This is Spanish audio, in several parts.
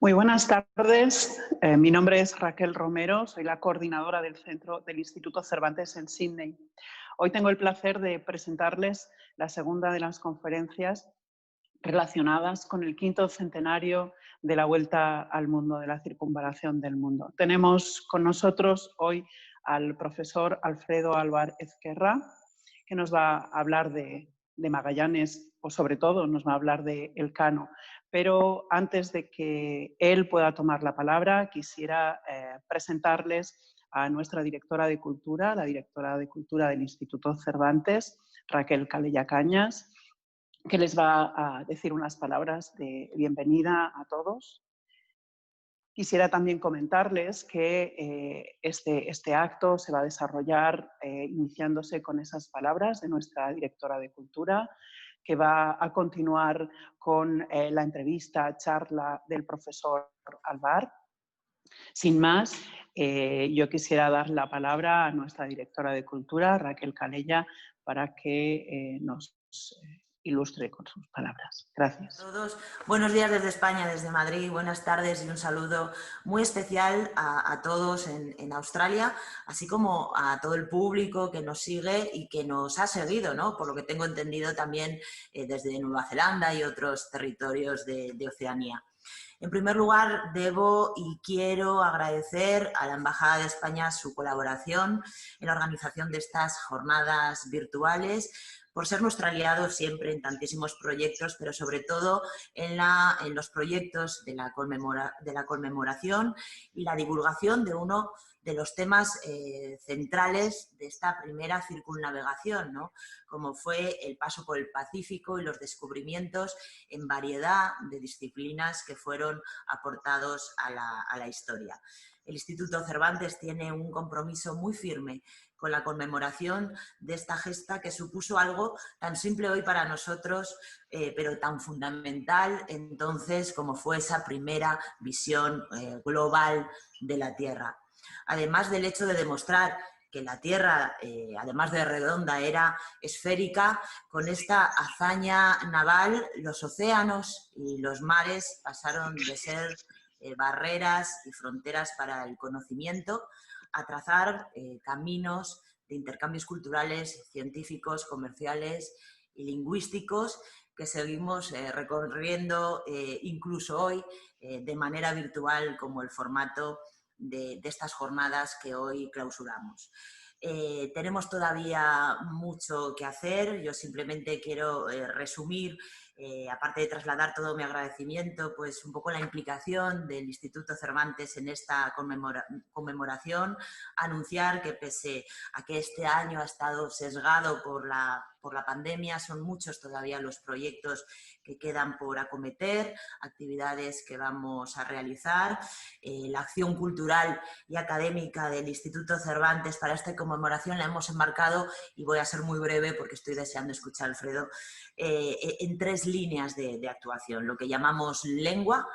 Muy buenas tardes. Mi nombre es Raquel Romero, soy la coordinadora del Centro del Instituto Cervantes en Sídney. Hoy tengo el placer de presentarles la segunda de las conferencias relacionadas con el 5º centenario de la Vuelta al Mundo, de la circunvalación del mundo. Tenemos con nosotros hoy al profesor Alfredo Álvar Ezquerra, que nos va a hablar de Magallanes, o sobre todo nos va a hablar de Elcano. Pero antes de que él pueda tomar la palabra, quisiera presentarles a nuestra directora de Cultura, la directora de Cultura del Instituto Cervantes, Raquel Calella Cañas, que les va a decir unas palabras de bienvenida a todos. Quisiera también comentarles que este acto se va a desarrollar iniciándose con esas palabras de nuestra directora de Cultura, que va a continuar con la entrevista, charla del profesor Álvar. Sin más, yo quisiera dar la palabra a nuestra directora de Cultura, Raquel Calella, para que nos ilustre con sus palabras. Gracias. A todos. Buenos días desde España, desde Madrid. Buenas tardes y un saludo muy especial a todos en Australia, así como a todo el público que nos sigue y que nos ha seguido, ¿no? Por lo que tengo entendido también desde Nueva Zelanda y otros territorios de Oceanía. En primer lugar, debo y quiero agradecer a la Embajada de España su colaboración en la organización de estas jornadas virtuales, por ser nuestro aliado siempre en tantísimos proyectos, pero sobre todo en los proyectos de la conmemoración y la divulgación de uno de los temas centrales de esta primera circunnavegación, ¿no? Como fue el paso por el Pacífico y los descubrimientos en variedad de disciplinas que fueron aportados a la historia. El Instituto Cervantes tiene un compromiso muy firme con la conmemoración de esta gesta que supuso algo tan simple hoy para nosotros, pero tan fundamental entonces como fue esa primera visión global de la Tierra. Además del hecho de demostrar que la Tierra, además de redonda, era esférica, con esta hazaña naval los océanos y los mares pasaron de ser barreras y fronteras para el conocimiento a trazar caminos de intercambios culturales, científicos, comerciales y lingüísticos que seguimos recorriendo incluso hoy de manera virtual como el formato de estas jornadas que hoy clausuramos. Tenemos todavía mucho que hacer. Yo simplemente quiero resumir, aparte de trasladar todo mi agradecimiento, pues un poco la implicación del Instituto Cervantes en esta conmemoración, anunciar que pese a que este año ha estado sesgado por la pandemia, son muchos todavía los proyectos que quedan por acometer, actividades que vamos a realizar. La acción cultural y académica del Instituto Cervantes para esta conmemoración la hemos enmarcado, y voy a ser muy breve porque estoy deseando escuchar a Alfredo, en 3 líneas de actuación: lo que llamamos lengua,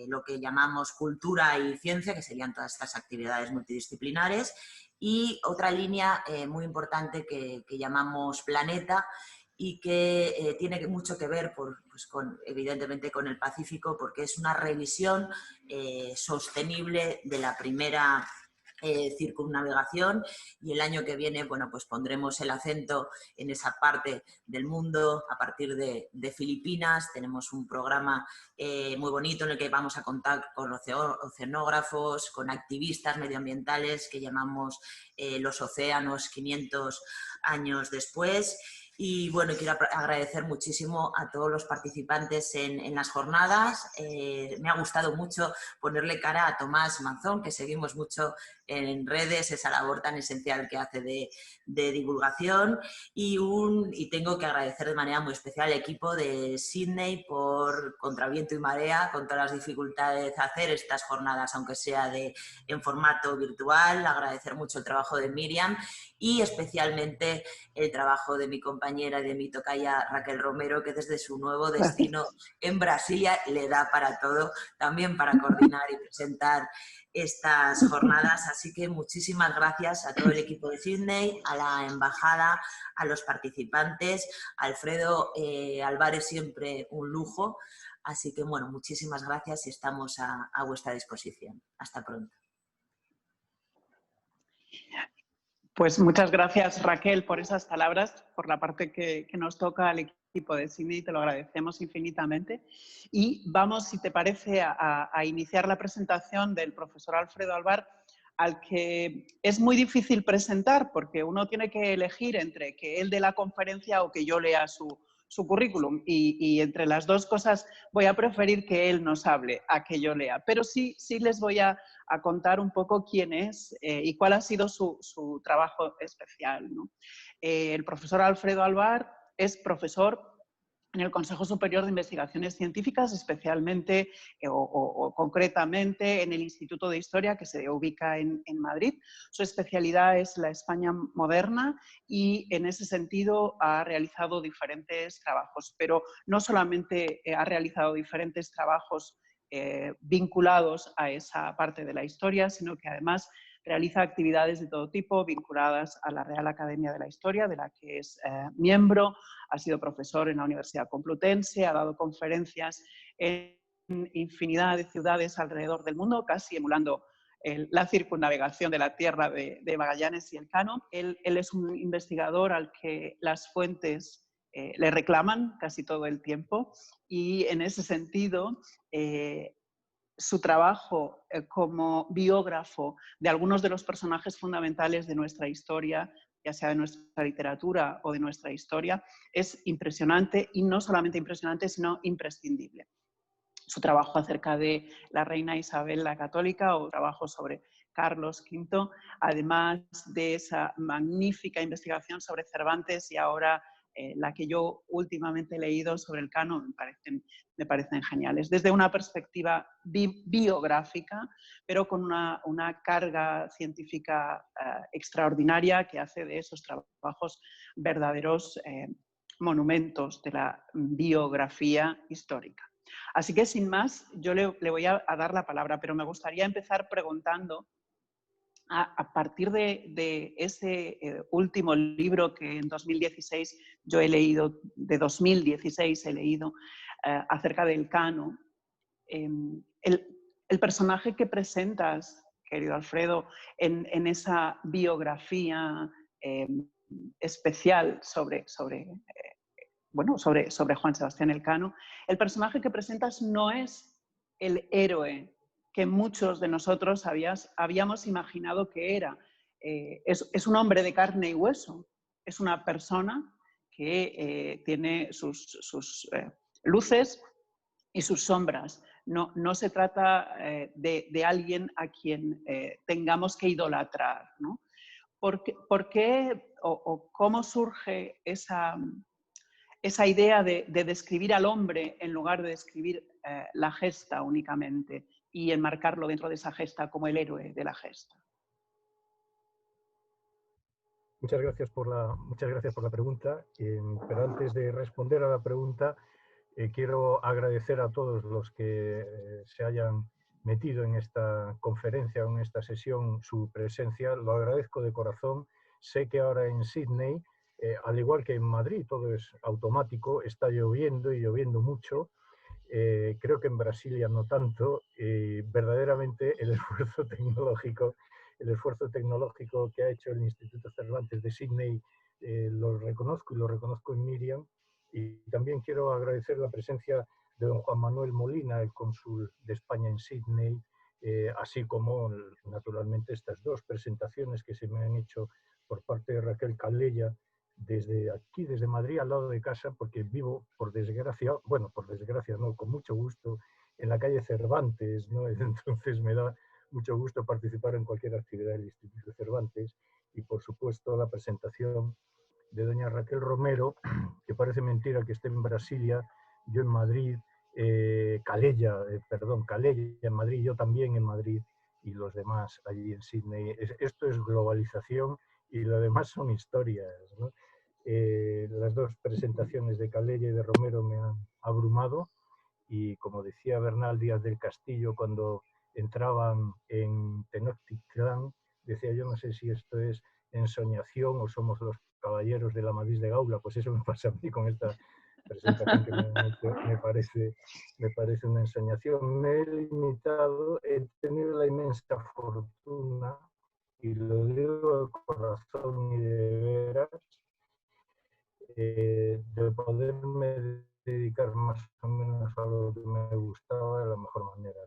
lo que llamamos cultura y ciencia, que serían todas estas actividades multidisciplinares, y otra línea muy importante que llamamos planeta, y que tiene mucho que ver, evidentemente, con el Pacífico, porque es una revisión sostenible de la primera circunnavegación, y el año que viene, bueno, pues pondremos el acento en esa parte del mundo a partir de Filipinas. Tenemos un programa muy bonito en el que vamos a contar con oceanógrafos, con activistas medioambientales que llamamos Los Océanos 500 años después. Y bueno, quiero agradecer muchísimo a todos los participantes en las jornadas. Me ha gustado mucho ponerle cara a Tomás Manzón, que seguimos mucho en redes, esa labor tan esencial que hace de divulgación. Y tengo que agradecer de manera muy especial al equipo de Sídney por contra viento y marea, con todas las dificultades, hacer estas jornadas, aunque sea en formato virtual. Agradecer mucho el trabajo de Miriam y especialmente el trabajo de mi compañera y de mi tocaya Raquel Romero, que desde su nuevo destino en Brasilia le da para todo, también para coordinar y presentar estas jornadas. Así que muchísimas gracias a todo el equipo de Sydney, a la embajada, a los participantes. Alfredo Álvarez, siempre un lujo. Así que, bueno, muchísimas gracias y estamos a vuestra disposición. Hasta pronto. Pues muchas gracias, Raquel, por esas palabras, por la parte que nos toca al equipo de Sydney, te lo agradecemos infinitamente. Y vamos, si te parece, a iniciar la presentación del profesor Alfredo Álvarez, al que es muy difícil presentar porque uno tiene que elegir entre que él dé la conferencia o que yo lea su currículum, y entre las dos cosas voy a preferir que él nos hable a que yo lea, pero sí les voy a contar un poco quién es y cuál ha sido su trabajo especial, ¿no? El profesor Alfredo Álvarez es profesor en el Consejo Superior de Investigaciones Científicas, especialmente o concretamente en el Instituto de Historia, que se ubica en Madrid. Su especialidad es la España moderna y en ese sentido ha realizado diferentes trabajos, pero no solamente ha realizado diferentes trabajos vinculados a esa parte de la historia, sino que además realiza actividades de todo tipo vinculadas a la Real Academia de la Historia, de la que es miembro. Ha sido profesor en la Universidad Complutense, ha dado conferencias en infinidad de ciudades alrededor del mundo, casi emulando la circunnavegación de la Tierra de Magallanes y Elcano. Él es un investigador al que las fuentes le reclaman casi todo el tiempo, y en ese sentido su trabajo como biógrafo de algunos de los personajes fundamentales de nuestra historia, ya sea de nuestra literatura o de nuestra historia, es impresionante, y no solamente impresionante, sino imprescindible. Su trabajo acerca de la reina Isabel la Católica o trabajo sobre Carlos V, además de esa magnífica investigación sobre Cervantes y ahora la que yo últimamente he leído sobre el Cano, me parecen geniales. Desde una perspectiva biográfica, pero con una carga científica extraordinaria que hace de esos trabajos verdaderos monumentos de la biografía histórica. Así que, sin más, yo le voy a dar la palabra, pero me gustaría empezar preguntando, a partir de ese último libro que en 2016 yo he leído, de 2016 he leído, acerca del Cano, el personaje que presentas, querido Alfredo, en esa biografía especial sobre Juan Sebastián Elcano, el personaje que presentas no es el héroe que muchos de nosotros habíamos imaginado que era. Es un hombre de carne y hueso, es una persona que tiene sus luces y sus sombras. No se trata de alguien a quien tengamos que idolatrar, ¿no? ¿Por qué o cómo surge esa idea de describir al hombre en lugar de describir la gesta únicamente y enmarcarlo dentro de esa gesta como el héroe de la gesta? Muchas gracias por la pregunta, pero antes de responder a la pregunta quiero agradecer a todos los que se hayan metido en esta conferencia, en esta sesión, su presencia. Lo agradezco de corazón. Sé que ahora en Sydney, al igual que en Madrid, todo es automático, está lloviendo y lloviendo mucho. Creo que en Brasilia no tanto. Verdaderamente el esfuerzo tecnológico que ha hecho el Instituto Cervantes de Sydney lo reconozco, y lo reconozco en Miriam. Y también quiero agradecer la presencia de don Juan Manuel Molina, el cónsul de España en Sydney, así como naturalmente estas dos presentaciones que se me han hecho por parte de Raquel Calella desde aquí, desde Madrid, al lado de casa, porque vivo, por desgracia no, con mucho gusto, en la calle Cervantes, ¿no? Entonces me da mucho gusto participar en cualquier actividad del Instituto Cervantes, y por supuesto la presentación de doña Raquel Romero, que parece mentira que esté en Brasilia, yo en Madrid, Calella en Madrid, yo también en Madrid, y los demás allí en Sydney. Esto es globalización y lo demás son historias, ¿no? Las dos presentaciones de Calella y de Romero me han abrumado, y como decía Bernal Díaz del Castillo cuando entraban en Tenochtitlán, decía yo, no sé si esto es ensoñación o somos los caballeros de la Amadís de Gaula, pues eso me pasa a mí con esta presentación que me parece una ensoñación. Me he limitado, he tenido la inmensa fortuna, y lo digo de corazón y de veras, de poderme dedicar más o menos a lo que me gustaba de la mejor manera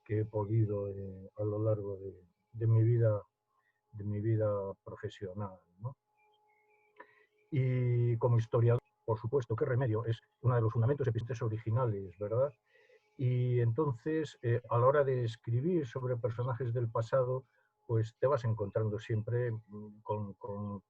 que he podido a lo largo de mi vida profesional, ¿no? Y como historiador, por supuesto, qué remedio, es uno de los fundamentos epistémicos originales, ¿verdad? Y entonces, a la hora de escribir sobre personajes del pasado, pues te vas encontrando siempre con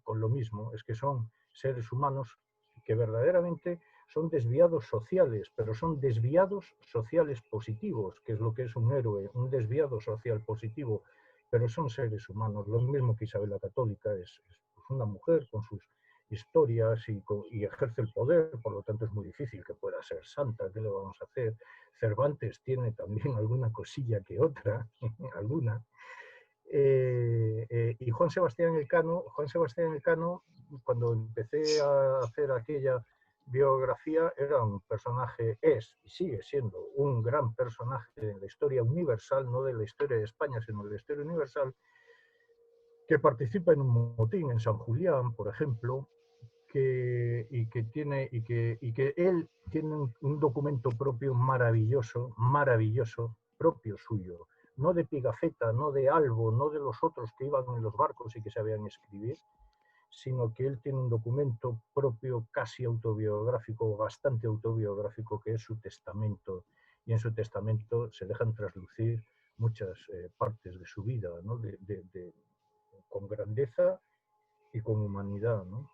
lo mismo, es que son seres humanos que verdaderamente son desviados sociales, pero son desviados sociales positivos, que es lo que es un héroe, un desviado social positivo, pero son seres humanos. Lo mismo que Isabel la Católica es una mujer con sus historias y ejerce el poder, por lo tanto es muy difícil que pueda ser santa. ¿Qué le vamos a hacer? Cervantes tiene también alguna cosilla que otra, alguna. Y Juan Sebastián Elcano, cuando empecé a hacer aquella biografía, era un personaje, es y sigue siendo un gran personaje de la historia universal, no de la historia de España, sino de la historia universal, que participa en un motín en San Julián, por ejemplo, y que él tiene un documento propio maravilloso, propio suyo, no de Pigafetta, no de Albo, no de los otros que iban en los barcos y que sabían escribir, sino que él tiene un documento propio casi autobiográfico, bastante autobiográfico, que es su testamento, y en su testamento se dejan traslucir muchas partes de su vida, ¿no? Con grandeza y con humanidad, ¿no?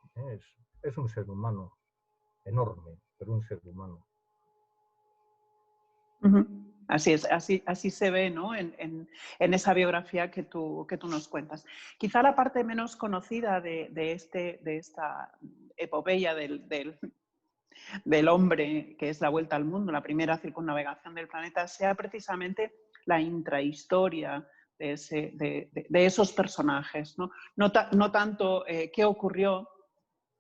Es un ser humano enorme, pero un ser humano. Así es, así se ve, ¿no? en esa biografía que tú nos cuentas. Quizá la parte menos conocida de esta epopeya del hombre, que es la vuelta al mundo, la primera circunnavegación del planeta, sea precisamente la intrahistoria de esos personajes. No tanto qué ocurrió,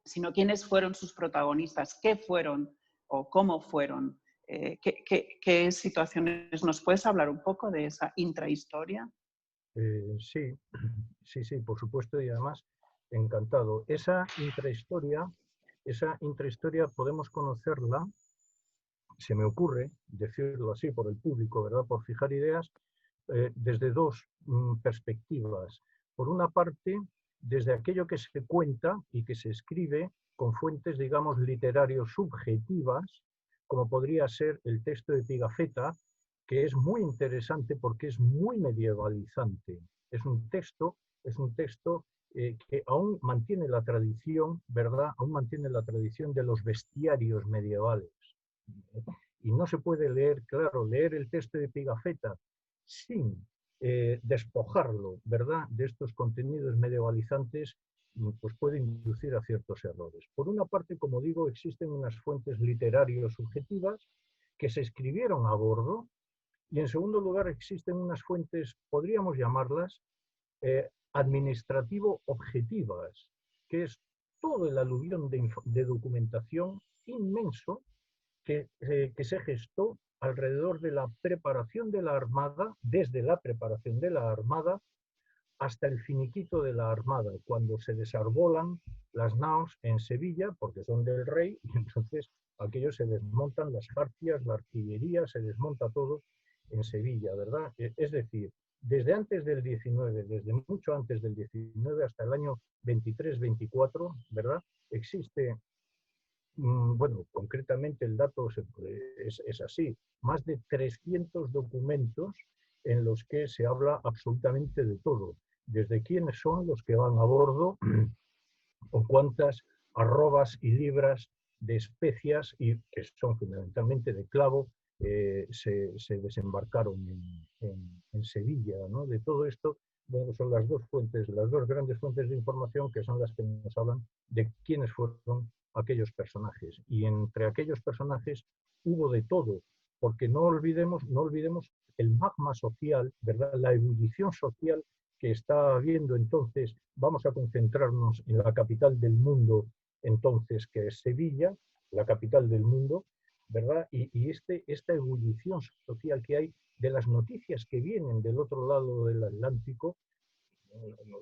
sino quiénes fueron sus protagonistas, qué fueron o cómo fueron. ¿Qué situaciones? ¿Nos puedes hablar un poco de esa intrahistoria? Sí, por supuesto, y además encantado. Esa intrahistoria podemos conocerla, se me ocurre decirlo así por el público, ¿verdad? Por fijar ideas, desde dos perspectivas. Por una parte, desde aquello que se cuenta y que se escribe con fuentes, digamos, literarios subjetivas, como podría ser el texto de Pigafetta, que es muy interesante porque es muy medievalizante. Es un texto que aún mantiene la tradición, ¿verdad? Aún mantiene la tradición de los bestiarios medievales. Y no se puede leer el texto de Pigafetta sin despojarlo, ¿verdad?, de estos contenidos medievalizantes, pues puede inducir a ciertos errores. Por una parte, como digo, existen unas fuentes literarias subjetivas que se escribieron a bordo, y en segundo lugar existen unas fuentes, podríamos llamarlas, administrativo-objetivas, que es todo el aluvión de documentación inmenso que se gestó alrededor de la preparación de la Armada, desde la preparación de la Armada hasta el finiquito de la Armada, cuando se desarbolan las naos en Sevilla, porque son del rey, y entonces aquellos se desmontan, las jarcias, la artillería, se desmonta todo en Sevilla, ¿verdad? Es decir, desde antes del 19, desde mucho antes del 19 hasta el año 23-24, ¿verdad? Existe, bueno, concretamente el dato es así, más de 300 documentos en los que se habla absolutamente de todo, desde quiénes son los que van a bordo o cuántas arrobas y libras de especias, y que son fundamentalmente de clavo, se desembarcaron en Sevilla, ¿no? De todo esto, bueno, son las dos grandes fuentes de información que son las que nos hablan de quiénes fueron aquellos personajes. Y entre aquellos personajes hubo de todo, porque no olvidemos el magma social, ¿verdad?, la ebullición social que está habiendo entonces, vamos a concentrarnos en la capital del mundo entonces, que es Sevilla, la capital del mundo, ¿verdad? Y esta ebullición social que hay de las noticias que vienen del otro lado del Atlántico,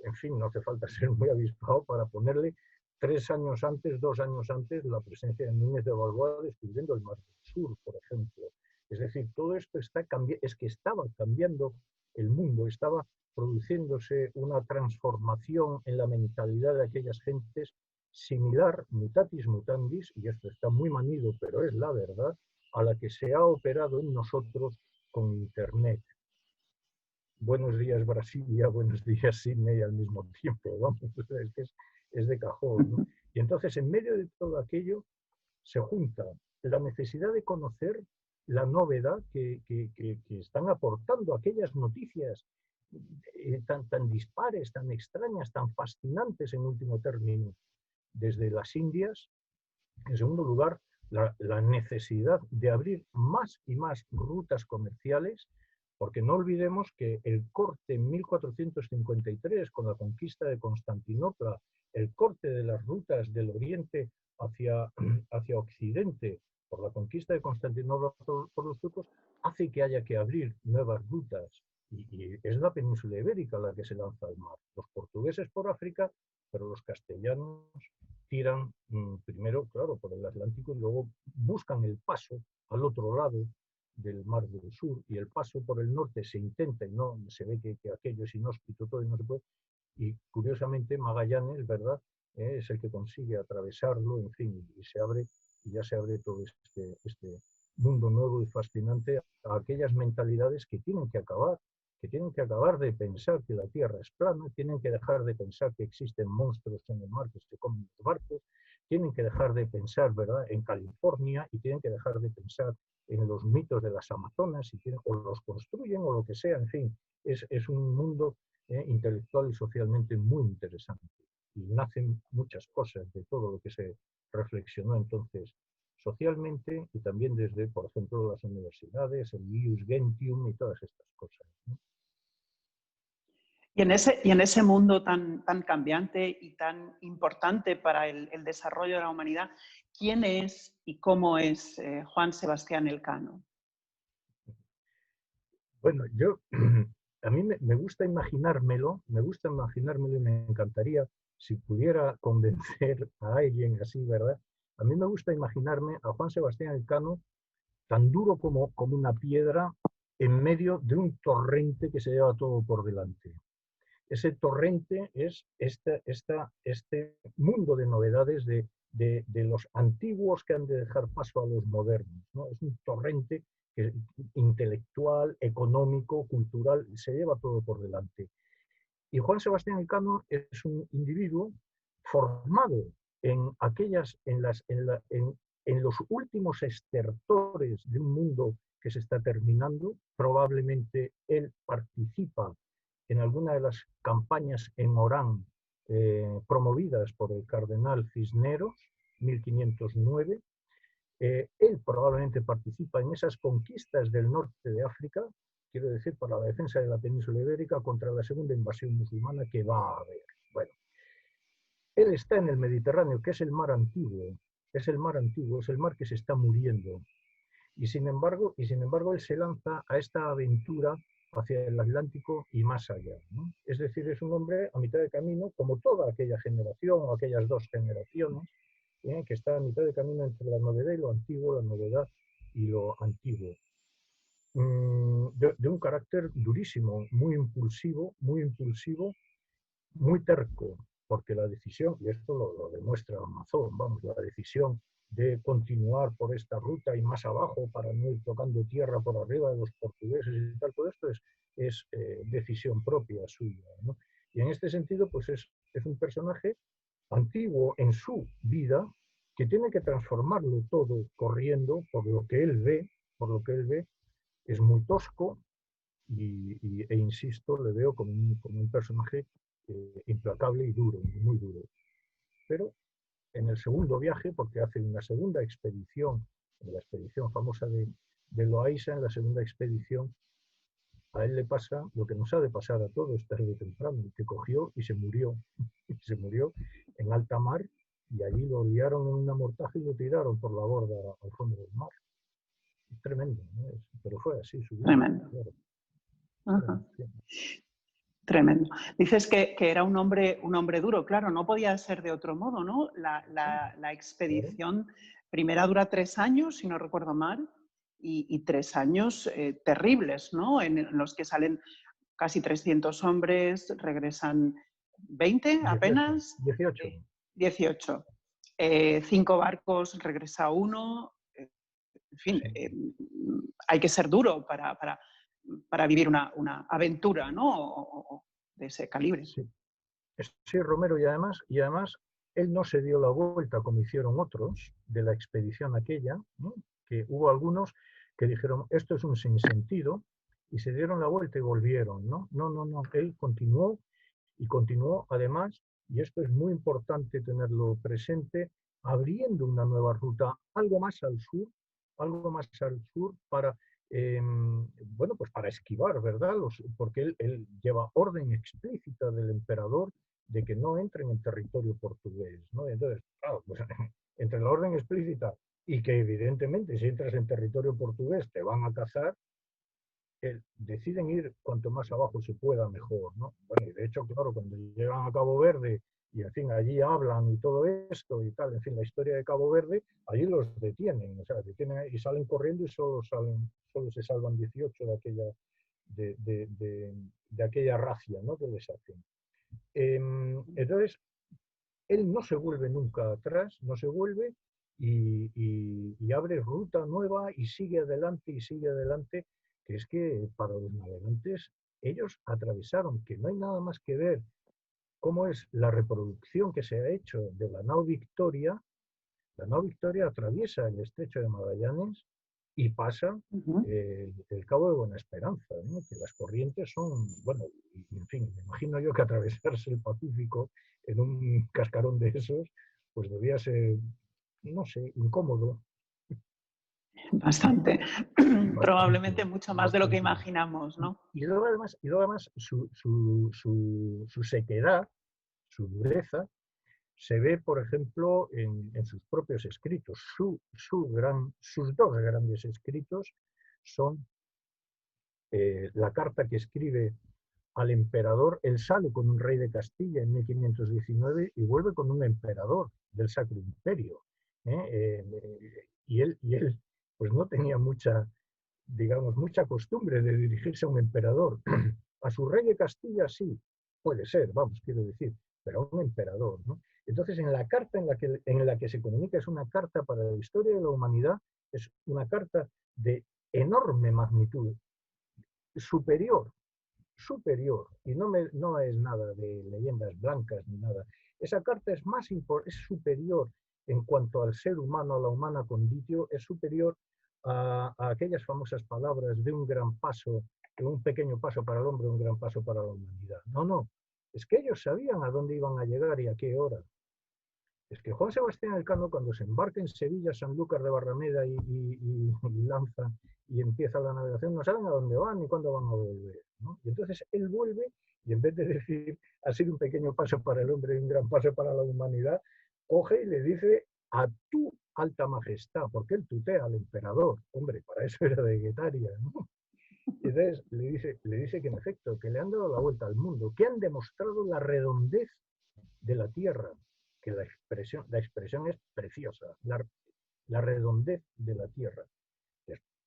en fin, no hace falta ser muy avispado para ponerle 3 años antes, 2 años antes, la presencia de Núñez de Balboa descubriendo el Mar del Sur, por ejemplo. Es decir, todo esto está es que estaba cambiando el mundo, estaba produciéndose una transformación en la mentalidad de aquellas gentes similar, mutatis mutandis, y esto está muy manido, pero es la verdad, a la que se ha operado en nosotros con Internet. Buenos días Brasilia, buenos días Sydney al mismo tiempo, vamos, es que es de cajón, ¿no? Y entonces en medio de todo aquello se junta la necesidad de conocer la novedad que están aportando aquellas noticias tan dispares, tan extrañas, tan fascinantes en último término, desde las Indias. En segundo lugar, la necesidad de abrir más y más rutas comerciales, porque no olvidemos que el corte en 1453, con la conquista de Constantinopla, el corte de las rutas del oriente hacia occidente, por la conquista de Constantinopla por los turcos, hace que haya que abrir nuevas rutas. Y es la península ibérica la que se lanza al mar. Los portugueses por África, pero los castellanos tiran primero, claro, por el Atlántico y luego buscan el paso al otro lado del Mar del Sur, y el paso por el norte se intenta y no se ve que aquello es inhóspito todo y no se puede, y curiosamente Magallanes, ¿verdad?, es el que consigue atravesarlo, en fin, y se abre, y ya se abre todo este mundo nuevo y fascinante a aquellas mentalidades que tienen que acabar de pensar que la Tierra es plana, tienen que dejar de pensar que existen monstruos en el mar que se comen los barcos, tienen que dejar de pensar, ¿verdad?, en California, y tienen que dejar de pensar en los mitos de las Amazonas, o los construyen o lo que sea, en fin, es un mundo intelectual y socialmente muy interesante. Y nacen muchas cosas de todo lo que se reflexionó entonces socialmente, y también desde, por ejemplo, las universidades, el Ius Gentium y todas estas cosas, ¿no? Y en ese mundo tan cambiante y tan importante para el desarrollo de la humanidad, ¿quién es y cómo es Juan Sebastián Elcano? Bueno, a mí me gusta imaginármelo y me encantaría, si pudiera convencer a alguien así, ¿verdad? A mí me gusta imaginarme a Juan Sebastián Elcano tan duro como una piedra en medio de un torrente que se lleva todo por delante. Ese torrente es este mundo de novedades de los antiguos que han de dejar paso a los modernos, ¿no? Es un torrente intelectual, económico, cultural, se lleva todo por delante. Y Juan Sebastián Elcano es un individuo formado en los últimos estertores de un mundo que se está terminando. Probablemente él participa en alguna de las campañas en Orán promovidas por el cardenal Cisneros, 1509. Él probablemente participa en esas conquistas del norte de África, quiero decir, para la defensa de la península ibérica contra la segunda invasión musulmana que va a haber. Bueno, él está en el Mediterráneo, que es el mar antiguo, es el mar que se está muriendo. Y sin embargo, él se lanza a esta aventura hacia el Atlántico y más allá, ¿no? Es decir, es un hombre a mitad de camino, como toda aquella generación o aquellas dos generaciones, que está a mitad de camino entre la novedad y lo antiguo, la novedad y lo antiguo. De un carácter durísimo, muy impulsivo, muy terco, porque la decisión, y esto lo demuestra Amazon, vamos, la decisión de continuar por esta ruta y más abajo para no ir tocando tierra por arriba de los portugueses y tal, todo esto es decisión propia suya, ¿no? Y en este sentido, pues es un personaje antiguo en su vida que tiene que transformarlo todo corriendo por lo que él ve, es muy tosco e insisto, le veo como un personaje implacable y duro, muy duro. Pero en el segundo viaje, porque hace una segunda expedición, en la expedición famosa de Loaiza, en la segunda expedición, a él le pasa lo que nos ha de pasar a todos tarde o temprano, que cogió y se murió. Y se murió en alta mar y allí lo liaron en una mortaja y lo tiraron por la borda al fondo del mar. Es tremendo, ¿no? Pero fue así su vida. Tremendo. Claro. Ajá. Sí. Tremendo. Dices que era un hombre duro, claro, no podía ser de otro modo, ¿no? La expedición primera dura 3 años, si no recuerdo mal, y 3 años terribles, ¿no? En los que salen casi 300 hombres, regresan 20 apenas. 18. 18. 5 barcos, regresa uno. En fin, hay que ser duro para vivir una aventura, ¿no? De ese calibre. Sí. Sí, Romero, y además él no se dio la vuelta como hicieron otros de la expedición aquella, ¿no? Que hubo algunos que dijeron, esto es un sinsentido, y se dieron la vuelta y volvieron, ¿no? No, él continuó y continuó además, y esto es muy importante tenerlo presente, abriendo una nueva ruta, algo más al sur para, bueno, pues para esquivar, ¿verdad? Porque él lleva orden explícita del emperador de que no entren en territorio portugués, ¿no? Entonces, claro, pues, entre la orden explícita y que evidentemente si entras en territorio portugués te van a cazar, deciden ir cuanto más abajo se pueda mejor, ¿no? Bueno, y de hecho, claro, cuando llegan a Cabo Verde y, en fin, allí hablan y todo esto y tal, en fin, la historia de Cabo Verde, allí los detienen, o sea, detienen y salen corriendo y solo se salvan 18 de aquella racia, ¿no? Que les hacen. Entonces, él no se vuelve nunca atrás, no se vuelve y abre ruta nueva y sigue adelante, que es que para los navegantes ellos atravesaron, que no hay nada más que ver cómo es la reproducción que se ha hecho de la nao Victoria. La nao Victoria atraviesa el estrecho de Magallanes y pasa el Cabo de Buena Esperanza, ¿no? Que las corrientes son, bueno, en fin, me imagino yo que atravesarse el Pacífico en un cascarón de esos, pues debía ser, no sé, incómodo. Bastante. Probablemente mucho más de lo que Bastante. imaginamos, ¿no? Y luego además su sequedad, su dureza, se ve, por ejemplo, en sus propios escritos. Sus dos grandes escritos son la carta que escribe al emperador. Él sale con un rey de Castilla en 1519 y vuelve con un emperador del Sacro Imperio. Y él pues no tenía mucha costumbre de dirigirse a un emperador. A su rey de Castilla sí, puede ser, vamos, quiero decir, pero a un emperador, ¿no? Entonces, en la carta en la que se comunica es una carta para la historia de la humanidad, es una carta de enorme magnitud, superior, y no es nada de leyendas blancas ni nada. Esa carta es superior en cuanto al ser humano, a la humana conditio, es superior a aquellas famosas palabras de un gran paso, de un pequeño paso para el hombre, un gran paso para la humanidad. No, es que ellos sabían a dónde iban a llegar y a qué hora. Es que Juan Sebastián Elcano, cuando se embarca en Sevilla, Sanlúcar de Barrameda y lanza y empieza la navegación, no saben a dónde van ni cuándo van a volver, ¿no? Y entonces él vuelve y en vez de decir ha sido un pequeño paso para el hombre y un gran paso para la humanidad, coge y le dice a tu alta majestad, porque él tutea al emperador. Hombre, para eso era de Guetaria, ¿no? Y entonces le dice que en efecto, que le han dado la vuelta al mundo, que han demostrado la redondez de la Tierra, que la expresión es preciosa, la redondez de la Tierra.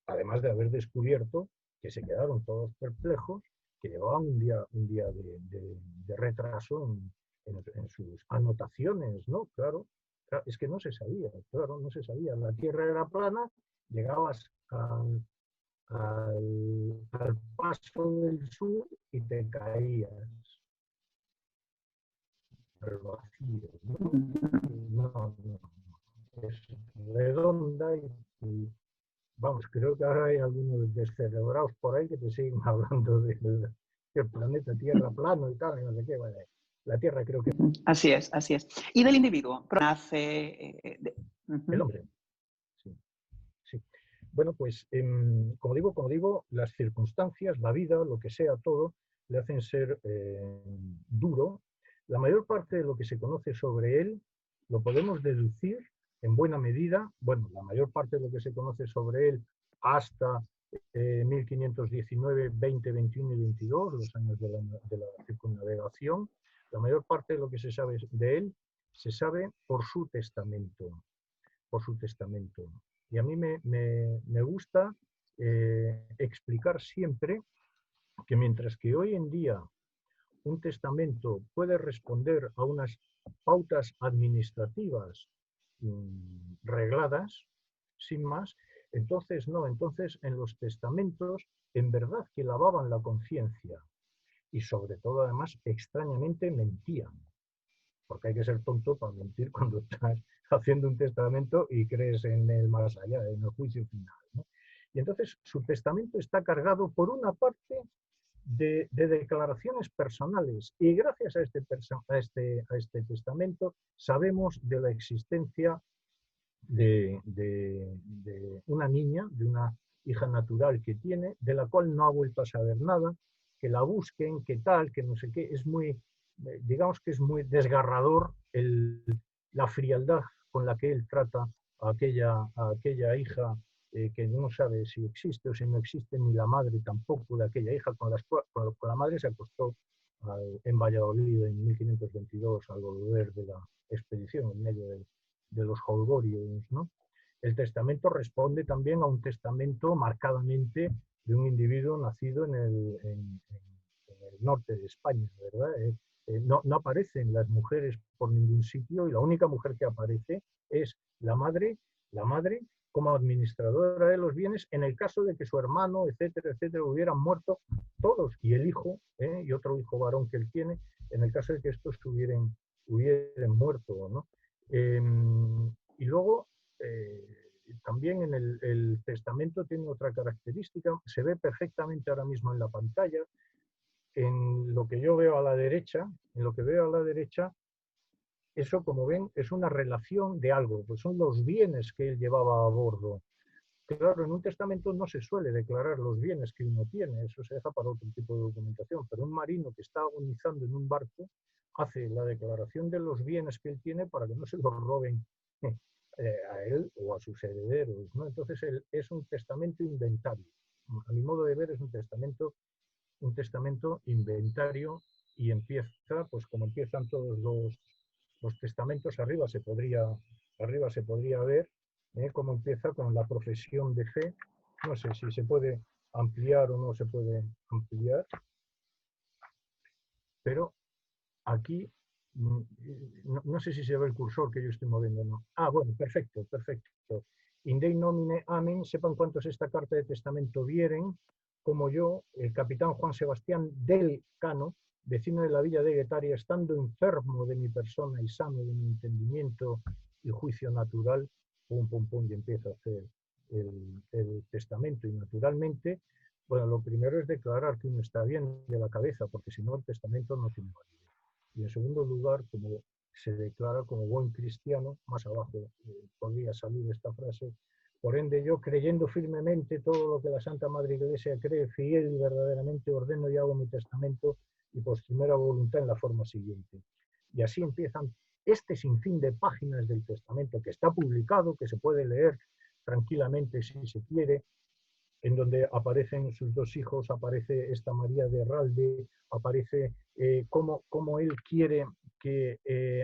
Además de haber descubierto que se quedaron todos perplejos, que llevaban un día de retraso en sus anotaciones, ¿no? Claro, es que no se sabía, claro, no se sabía. La Tierra era plana, llegabas al paso del sur y te caías al vacío, ¿no? No, es redonda y vamos, creo que ahora hay algunos descerebrados por ahí que te siguen hablando del planeta Tierra plano y tal, y no sé qué. Bueno, la Tierra creo que... Así es, así es. ¿Y del individuo? Nace... El hombre. Sí, sí. Bueno, pues como digo, las circunstancias, la vida, lo que sea, todo, le hacen ser duro. La mayor parte de lo que se conoce sobre él lo podemos deducir en buena medida, bueno, la mayor parte de lo que se conoce sobre él hasta 1519, 20, 21 y 22, los años de la circunnavegación, la mayor parte de lo que se sabe de él se sabe por su testamento. Por su testamento. Y a mí me gusta explicar siempre que mientras que hoy en día un testamento puede responder a unas pautas administrativas regladas, sin más, entonces no, entonces en los testamentos en verdad que lavaban la conciencia y sobre todo además extrañamente mentían. Porque hay que ser tonto para mentir cuando estás haciendo un testamento y crees en el más allá, en el juicio final, ¿no? Y entonces su testamento está cargado por una parte de declaraciones personales y gracias a este testamento sabemos de la existencia de una niña, de una hija natural que tiene, de la cual no ha vuelto a saber nada, que la busquen, que tal, que no sé qué, es muy, digamos que es muy desgarrador la frialdad con la que él trata a aquella hija que no sabe si existe o si no existe, ni la madre tampoco de aquella hija, con la madre se acostó en Valladolid en 1522 al volver de la expedición en medio de los Holgorios, ¿no? El testamento responde también a un testamento marcadamente de un individuo nacido en el norte de España, ¿verdad? No aparecen las mujeres por ningún sitio y la única mujer que aparece es la madre como administradora de los bienes en el caso de que su hermano, etcétera, etcétera, hubieran muerto todos y el hijo y otro hijo varón que él tiene, en el caso de que estos hubieran muerto, ¿no? Y luego también en el testamento tiene otra característica, se ve perfectamente ahora mismo en la pantalla, en lo que yo veo a la derecha, eso, como ven, es una relación de algo, pues son los bienes que él llevaba a bordo. Claro, en un testamento no se suele declarar los bienes que uno tiene, eso se deja para otro tipo de documentación, pero un marino que está agonizando en un barco hace la declaración de los bienes que él tiene para que no se los roben a él o a sus herederos, ¿no? Entonces es un testamento inventario. A mi modo de ver es un testamento inventario y empieza, pues como empiezan todos los testamentos, arriba se podría ver cómo empieza con la profesión de fe. No sé si se puede ampliar o no se puede ampliar, pero aquí no sé si se ve el cursor que yo estoy moviendo o no. Ah, bueno, perfecto, perfecto. In Dei nomine amen, sepan cuántos esta carta de testamento vieren, como yo, el capitán Juan Sebastián del Cano, vecino de la villa de Guetaria, estando enfermo de mi persona y sano de mi entendimiento y juicio natural, pum, pum, pum, y empieza a hacer el testamento. Y naturalmente, bueno, lo primero es declarar que uno está bien de la cabeza, porque si no el testamento no tiene validez. Y en segundo lugar, como se declara como buen cristiano, más abajo podría salir esta frase, por ende yo, creyendo firmemente todo lo que la Santa Madre Iglesia cree, fiel y verdaderamente ordeno y hago mi testamento y por primera voluntad en la forma siguiente. Y así empiezan este sinfín de páginas del testamento que está publicado, que se puede leer tranquilamente si se quiere, en donde aparecen sus dos hijos, aparece esta María de Herralde, aparece cómo él quiere que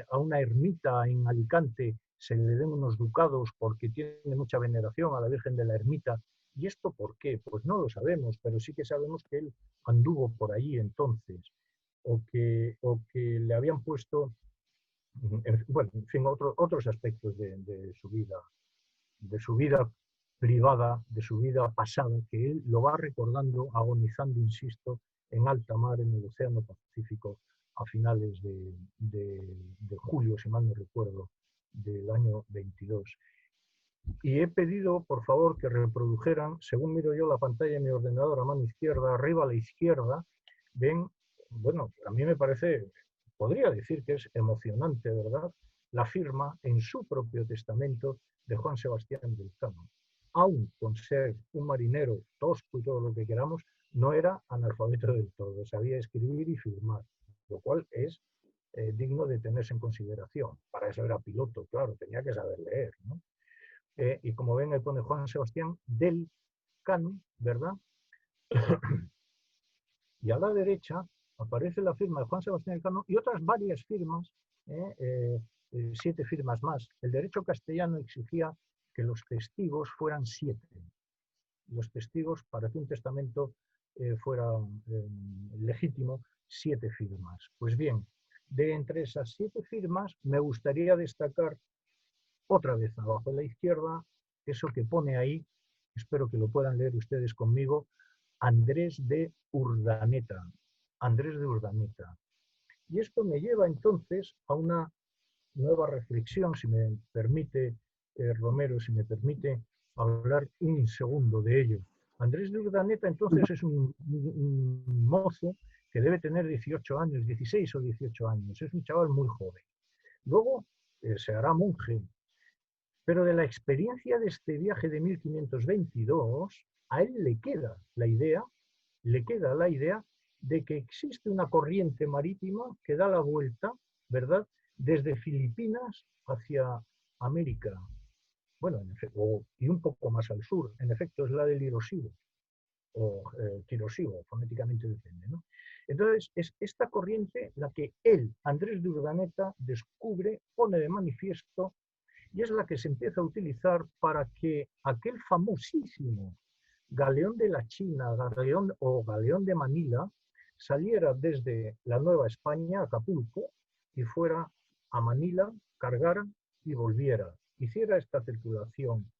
a una ermita en Alicante se le den unos ducados porque tiene mucha veneración a la Virgen de la Ermita. ¿Y esto por qué? Pues no lo sabemos, pero sí que sabemos que él anduvo por allí entonces, o que le habían puesto, bueno, en fin, otros aspectos de su vida privada, de su vida pasada, que él lo va recordando, agonizando, insisto, en alta mar en el Océano Pacífico a finales de julio, si mal no recuerdo, del año 22. Y he pedido, por favor, que reprodujeran, según miro yo la pantalla de mi ordenador a mano izquierda, arriba a la izquierda, ven, bueno, a mí me parece, podría decir que es emocionante, ¿verdad?, la firma en su propio testamento de Juan Sebastián del Cano. aún con ser un marinero tosco y todo lo que queramos, no era analfabeto del todo, sabía escribir y firmar, lo cual es digno de tenerse en consideración. Para eso era piloto, claro, tenía que saber leer, ¿no? Y como ven, ahí pone Juan Sebastián del Cano, ¿verdad? Y a la derecha aparece la firma de Juan Sebastián Elcano y otras varias firmas, 7 firmas más. El derecho castellano exigía que los testigos fueran 7. Los testigos, para que un testamento fuera legítimo, 7 firmas. Pues bien, de entre esas 7 firmas me gustaría destacar otra vez abajo a la izquierda, eso que pone ahí, espero que lo puedan leer ustedes conmigo, Andrés de Urdaneta. Andrés de Urdaneta. Y esto me lleva entonces a una nueva reflexión, si me permite, Romero, si me permite hablar un segundo de ello. Andrés de Urdaneta entonces es un mozo que debe tener 18 años, 16 o 18 años, es un chaval muy joven. Luego se hará monje, pero de la experiencia de este viaje de 1522, a él le queda la idea de que existe una corriente marítima que da la vuelta, ¿verdad?, desde Filipinas hacia América. Bueno, en efecto, y un poco más al sur, en efecto, es la del Hiroshibo, o Tirosibo, fonéticamente depende, ¿no? Entonces, es esta corriente la que él, Andrés de Urdaneta, descubre, pone de manifiesto, y es la que se empieza a utilizar para que aquel famosísimo galeón de la China, galeón de Manila, saliera desde la Nueva España, Acapulco, y fuera a Manila, cargara y volviera. Hiciera esta circulación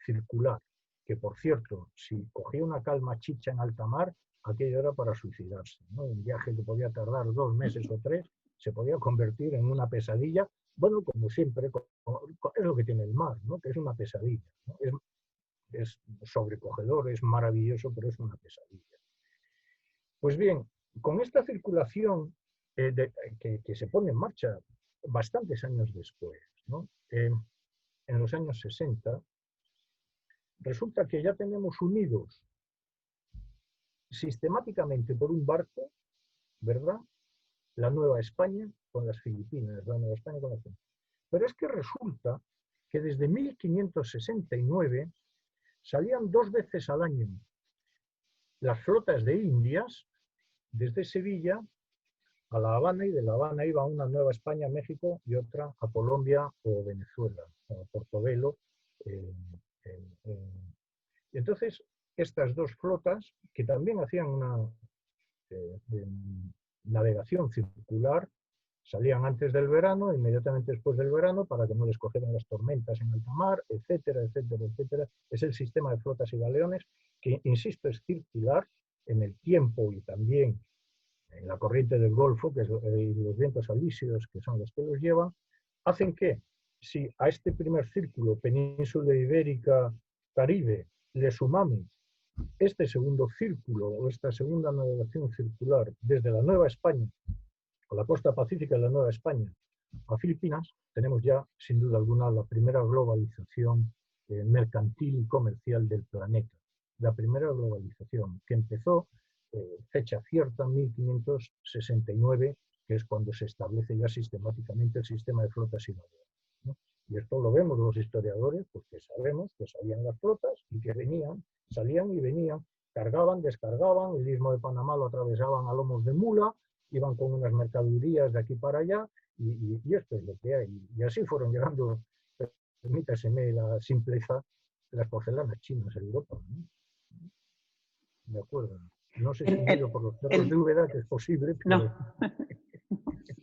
circular, que por cierto, si cogía una calma chicha en alta mar, aquello era para suicidarse, ¿no? Un viaje que podía tardar 2 meses o 3, se podía convertir en una pesadilla, bueno, como siempre, es lo que tiene el mar, ¿no?, que es una pesadilla, ¿no? Es sobrecogedor, es maravilloso, pero es una pesadilla. Pues bien, con esta circulación que se pone en marcha bastantes años después, ¿no?, en los años 60, resulta que ya tenemos unidos sistemáticamente por un barco, ¿verdad?, la Nueva España con las Filipinas, la Nueva España con las Filipinas. Pero es que resulta que desde 1569 salían 2 veces al año las flotas de Indias desde Sevilla a La Habana, y de La Habana iba a una Nueva España, México, y otra a Colombia o Venezuela, a Portobelo. Entonces, estas 2 flotas, que también hacían una navegación circular, salían antes del verano, inmediatamente después del verano, para que no les cogieran las tormentas en alta mar, etcétera, etcétera, etcétera. Es el sistema de flotas y galeones que, insisto, es circular en el tiempo y también en la corriente del Golfo, que es los vientos alisios, que son los que los llevan, hacen que, si a este primer círculo, península ibérica, Caribe, le sumamos este segundo círculo o esta segunda navegación circular desde la Nueva España a la costa pacífica de la Nueva España a Filipinas, tenemos ya, sin duda alguna, la primera globalización mercantil y comercial del planeta. La primera globalización que empezó, fecha cierta, 1569, que es cuando se establece ya sistemáticamente el sistema de flotas y galeones, ¿no? Y esto lo vemos los historiadores, porque sabemos que salían las flotas y que venían, salían y venían, cargaban, descargaban, el istmo de Panamá lo atravesaban a lomos de mula, iban con unas mercaderías de aquí para allá, y esto es lo que hay. Y así fueron llegando, permítaseme la simpleza, las porcelanas chinas a Europa, ¿no? De acuerdo. No sé si he ido por los cerros de Úbeda, que es posible, pero...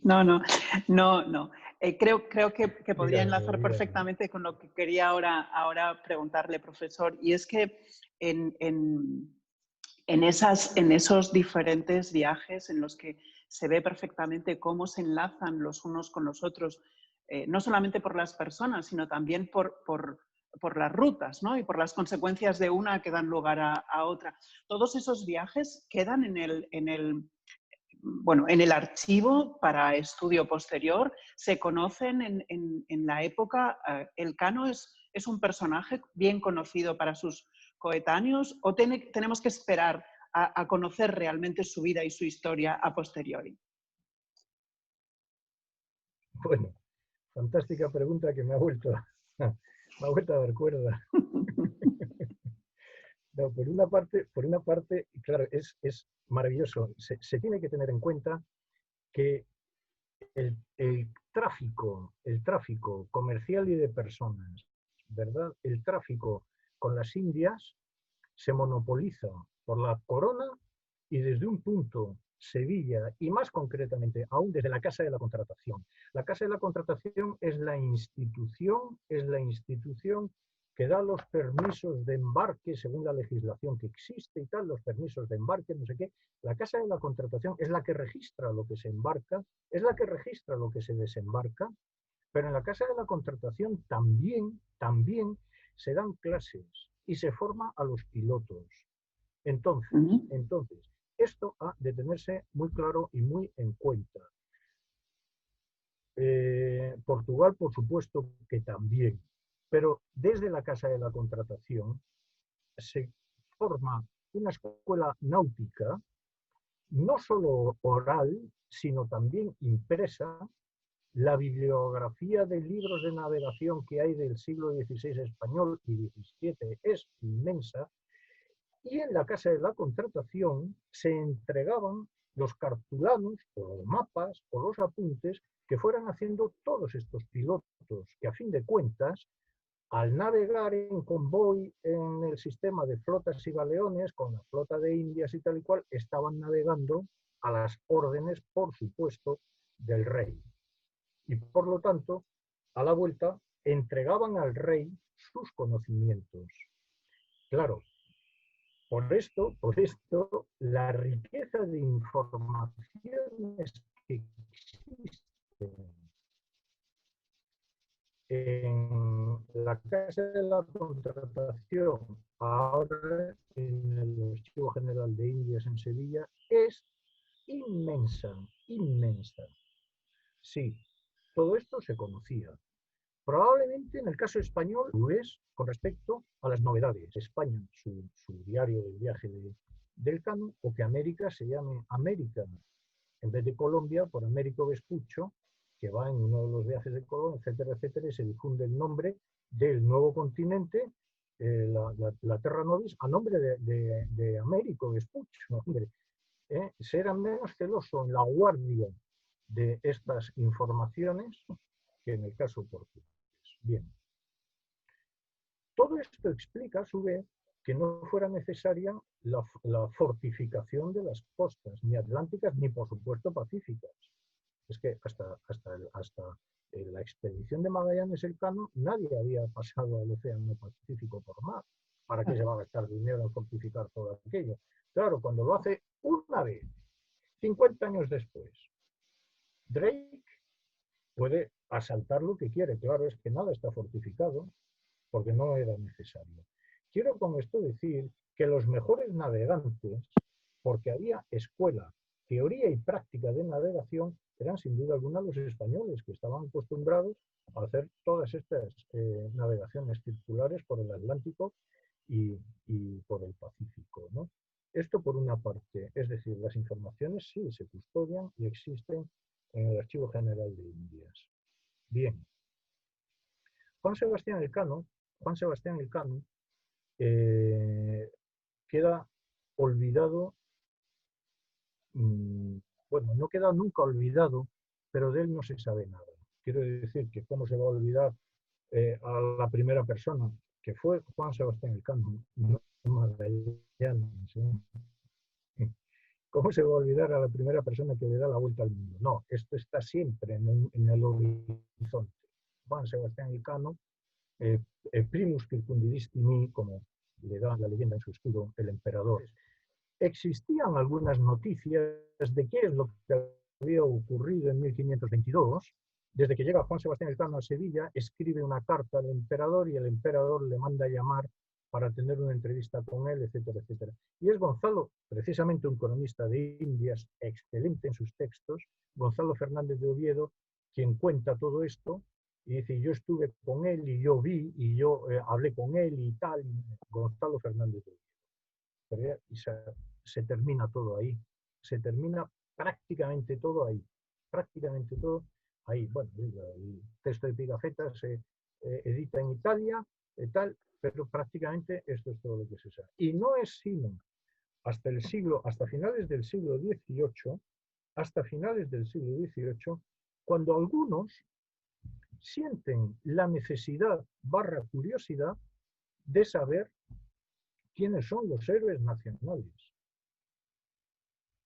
No. Creo que podría enlazar perfectamente con lo que quería ahora preguntarle, profesor, y es que en esos diferentes viajes en los que se ve perfectamente cómo se enlazan los unos con los otros, no solamente por las personas, sino también por las rutas, ¿no?, y por las consecuencias de una que dan lugar a otra. Todos esos viajes quedan bueno, en el archivo para estudio posterior se conocen en la época. ¿Elcano es un personaje bien conocido para sus coetáneos o tenemos que esperar a conocer realmente su vida y su historia a posteriori? Bueno, fantástica pregunta que me ha vuelto a dar cuerda. No, por una parte, claro, es maravilloso. Se tiene que tener en cuenta que el tráfico comercial y de personas, ¿verdad? El tráfico con las Indias se monopoliza por la corona y desde un punto, Sevilla, y más concretamente, aún desde la Casa de la Contratación. La Casa de la Contratación es la institución que da los permisos de embarque según la legislación que existe y tal, los permisos de embarque, no sé qué. La Casa de la Contratación es la que registra lo que se embarca, es la que registra lo que se desembarca, pero en la Casa de la Contratación también se dan clases y se forma a los pilotos. Entonces, esto ha de tenerse muy claro y muy en cuenta. Portugal, por supuesto que también, pero desde la Casa de la Contratación se forma una escuela náutica, no solo oral, sino también impresa. La bibliografía de libros de navegación que hay del siglo XVI español y XVII es inmensa, y en la Casa de la Contratación se entregaban los cartulanos o los mapas o los apuntes que fueran haciendo todos estos pilotos, que a fin de cuentas, al navegar en convoy en el sistema de flotas y galeones, con la flota de Indias y tal y cual, estaban navegando a las órdenes, por supuesto, del rey. Y por lo tanto, a la vuelta, entregaban al rey sus conocimientos. Claro, por esto, la riqueza de informaciones que existen en la Casa de la Contratación, ahora en el Archivo General de Indias en Sevilla, es inmensa. Sí, todo esto se conocía. Probablemente en el caso español lo es con respecto a las novedades. España, su diario del viaje de Elcano, o que América se llame América en vez de Colombia, por Américo Vespuccio, que va en uno de los viajes de Colón, etcétera, etcétera, y se difunde el nombre del nuevo continente, la Terra Nobis, a nombre de Américo Vespuccio. Hombre, será menos celoso en la guardia de estas informaciones que en el caso portugués. Bien. Todo esto explica, a su vez, que no fuera necesaria la fortificación de las costas, ni atlánticas, ni por supuesto pacíficas. Es que hasta la expedición de Magallanes Elcano nadie había pasado al Océano Pacífico por mar. ¿Para qué se va a gastar dinero en fortificar todo aquello? Claro, cuando lo hace una vez, 50 años después, Drake puede asaltar lo que quiere. Claro, es que nada está fortificado, porque no era necesario. Quiero con esto decir que los mejores navegantes, porque había escuela, teoría y práctica de navegación, eran sin duda alguna los españoles, que estaban acostumbrados a hacer todas estas navegaciones circulares por el Atlántico y por el Pacífico, ¿no? Esto por una parte, es decir, las informaciones sí se custodian y existen en el Archivo General de Indias. Bien. Juan Sebastián Elcano queda olvidado, bueno, no queda nunca olvidado, pero de él no se sabe nada. Quiero decir que cómo se va a olvidar a la primera persona, que fue Juan Sebastián Elcano, no Magallanes, ¿eh? ¿Cómo se va a olvidar a la primera persona que le da la vuelta al mundo? No, esto está siempre en el horizonte. Juan Sebastián Elcano, primus circundidissimi, como le da la leyenda en su escudo, el emperador. Existían algunas noticias de qué es lo que había ocurrido en 1522. Desde que llega Juan Sebastián Elcano a Sevilla, escribe una carta al emperador y el emperador le manda a llamar para tener una entrevista con él, etcétera, etcétera. Y es Gonzalo, precisamente un cronista de Indias, excelente en sus textos, Gonzalo Fernández de Oviedo, quien cuenta todo esto y dice, yo estuve con él y yo vi y yo hablé con él y tal, Gonzalo Fernández de Oviedo. Y se termina todo ahí, se termina prácticamente todo ahí, prácticamente todo ahí. Bueno, el texto de Pigafetta se edita en Italia, tal, pero prácticamente esto es todo lo que se sabe. Y no es sino hasta finales del siglo XVIII, cuando algunos sienten la necesidad / curiosidad de saber quiénes son los héroes nacionales.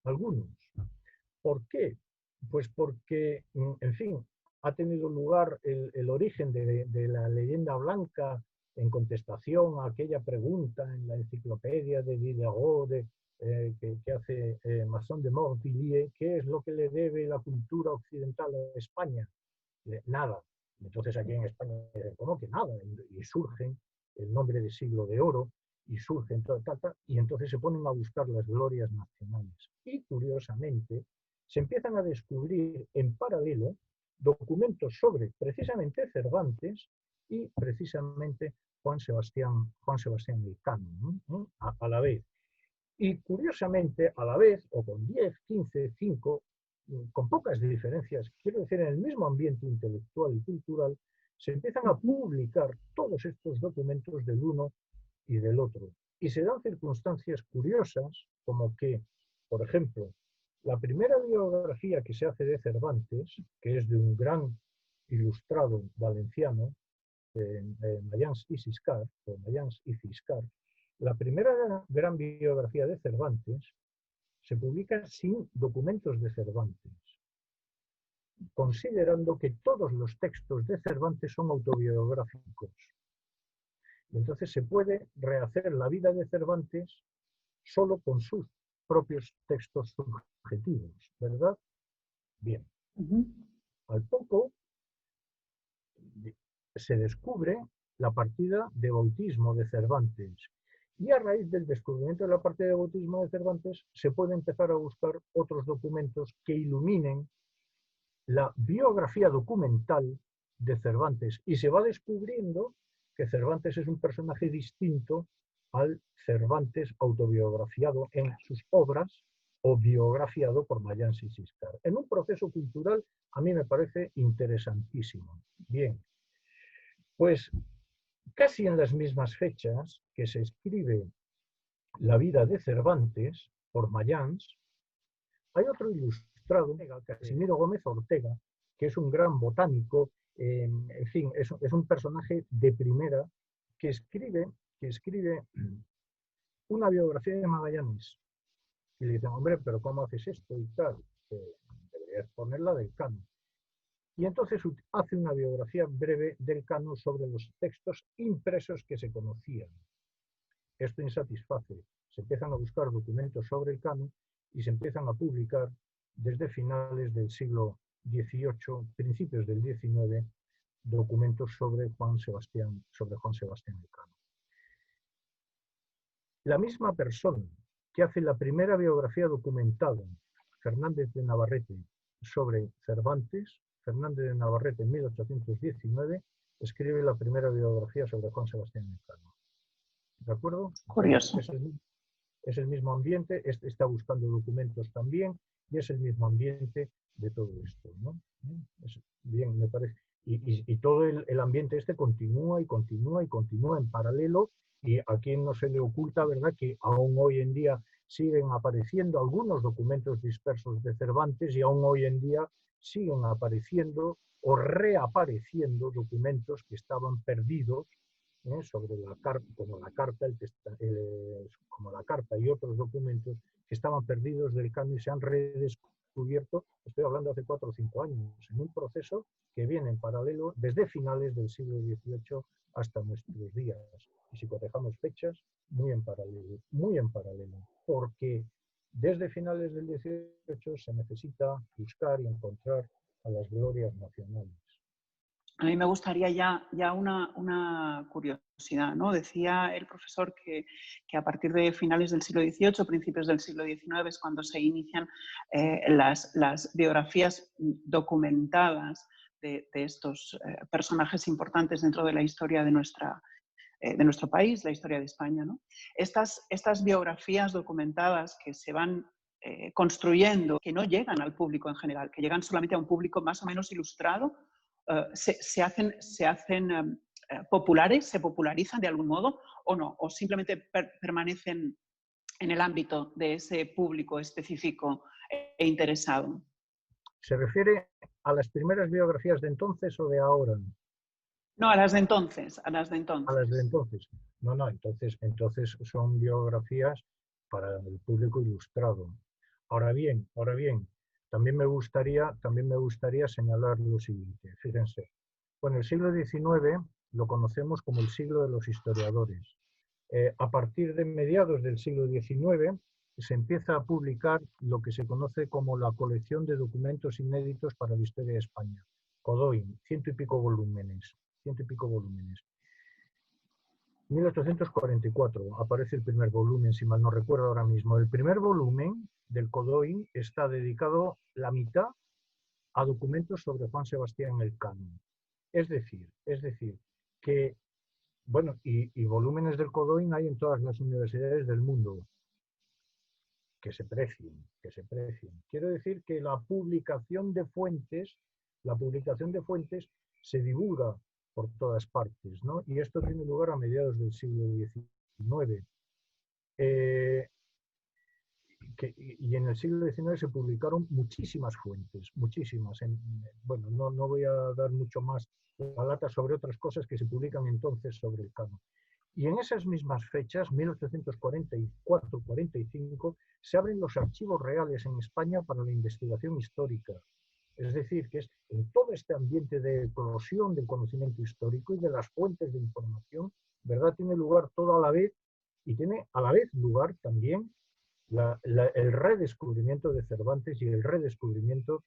Algunos. ¿Por qué? Pues porque, en fin, ha tenido lugar el origen de la leyenda blanca en contestación a aquella pregunta en la enciclopedia de Diderot que hace Masson de Morvilliers, ¿qué es lo que le debe la cultura occidental a España? Nada. Entonces aquí en España, ¿cómo que nada? Y surgen el nombre de siglo de oro, y surgen y entonces se ponen a buscar las glorias nacionales. Y curiosamente, se empiezan a descubrir en paralelo documentos sobre precisamente Cervantes y precisamente Juan Sebastián Elcano, ¿no? A la vez. Y curiosamente, a la vez, o con 10, 15, 5, con pocas diferencias, quiero decir, en el mismo ambiente intelectual y cultural, se empiezan a publicar todos estos documentos del uno y del otro. Y se dan circunstancias curiosas, como que, por ejemplo, la primera biografía que se hace de Cervantes, que es de un gran ilustrado valenciano, Mayans y Ciscar, la primera gran biografía de Cervantes se publica sin documentos de Cervantes, considerando que todos los textos de Cervantes son autobiográficos. Y entonces se puede rehacer la vida de Cervantes solo con sus propios textos subjetivos, ¿verdad? Bien. Al poco se descubre la partida de bautismo de Cervantes. Y a raíz del descubrimiento de la partida de bautismo de Cervantes se puede empezar a buscar otros documentos que iluminen la biografía documental de Cervantes. Y se va descubriendo que Cervantes es un personaje distinto al Cervantes autobiografiado en sus obras o biografiado por Mayans y Ciscar. En un proceso cultural a mí me parece interesantísimo. Bien, pues casi en las mismas fechas que se escribe la vida de Cervantes por Mayans, hay otro ilustrado, Casimiro Gómez Ortega, que es un gran botánico, en fin, es un personaje de primera que escribe una biografía de Magallanes. Y le dicen, hombre, pero ¿cómo haces esto y tal? Deberías ponerla del Cano. Y entonces hace una biografía breve del Cano sobre los textos impresos que se conocían. Esto insatisface. Se empiezan a buscar documentos sobre el Cano y se empiezan a publicar desde finales del siglo XVIII, principios del XIX, documentos sobre Juan Sebastián Elcano. La misma persona que hace la primera biografía documentada, Fernández de Navarrete, sobre Cervantes, Fernández de Navarrete en 1819, escribe la primera biografía sobre Juan Sebastián Elcano. ¿De acuerdo? Curioso. Es el mismo ambiente, está buscando documentos también, y es el mismo ambiente de todo esto, ¿no? Bien, me parece. Y todo el ambiente este continúa y continúa y continúa en paralelo, y a quien no se le oculta, ¿verdad?, que aún hoy en día siguen apareciendo algunos documentos dispersos de Cervantes y aún hoy en día siguen apareciendo o reapareciendo documentos que estaban perdidos, sobre la carta, como la carta y otros documentos que estaban perdidos del Cano y se han redescubierto, estoy hablando hace 4 o 5 años, en un proceso que viene en paralelo desde finales del siglo XVIII hasta nuestros días. Y si cotejamos fechas, muy en paralelo, porque desde finales del XVIII se necesita buscar y encontrar a las glorias nacionales. a mí me gustaría ya una curiosidad, ¿no? Decía el profesor que a partir de finales del siglo XVIII, principios del siglo XIX, es cuando se inician las biografías documentadas de estos personajes importantes dentro de la historia de nuestro país, la historia de España, ¿no? Estas biografías documentadas que se van construyendo, que no llegan al público en general, que llegan solamente a un público más o menos ilustrado, se hacen populares, se popularizan de algún modo o no, o simplemente permanecen en el ámbito de ese público específico e interesado. ¿Se refiere a las primeras biografías de entonces o de ahora? No, a las de entonces, a las de A las de entonces. entonces. No, entonces son biografías para el público ilustrado. Ahora bien, también me gustaría señalar lo siguiente. Fíjense, bueno, el siglo XIX lo conocemos como el siglo de los historiadores. A partir de mediados del siglo XIX se empieza a publicar lo que se conoce como la colección de documentos inéditos para la historia de España. Codoin, ciento y pico volúmenes. 1844 aparece el primer volumen, si mal no recuerdo ahora mismo. El primer volumen del Codoin está dedicado la mitad a documentos sobre Juan Sebastián Elcano. Es decir, que, bueno, y volúmenes del Codoin hay en todas las universidades del mundo. Que se precien. Quiero decir que la publicación de fuentes se divulga por todas partes, ¿no? Y esto tiene lugar a mediados del siglo XIX. Y en el siglo XIX se publicaron muchísimas fuentes, muchísimas. Bueno, no voy a dar mucho más la lata sobre otras cosas que se publican entonces sobre el canon. Y en esas mismas fechas, 1844-45, se abren los archivos reales en España para la investigación histórica. Es decir, que es en todo este ambiente de eclosión del conocimiento histórico y de las fuentes de información, ¿verdad? Tiene lugar todo a la vez y tiene a la vez lugar también el redescubrimiento de Cervantes y el redescubrimiento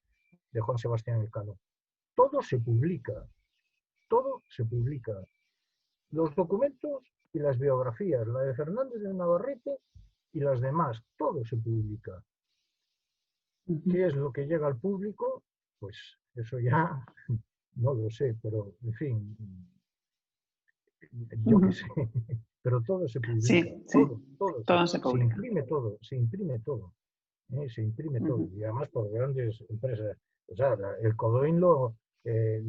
de Juan Sebastián Elcano. Todo se publica. Los documentos y las biografías, la de Fernández de Navarrete y las demás, todo se publica. ¿Qué es lo que llega al público? Pues eso ya no lo sé, pero en fin, yo qué sé, pero todo se publica. Sí, todo se publica. Se imprime todo. Y además por grandes empresas. O sea, el Codoin se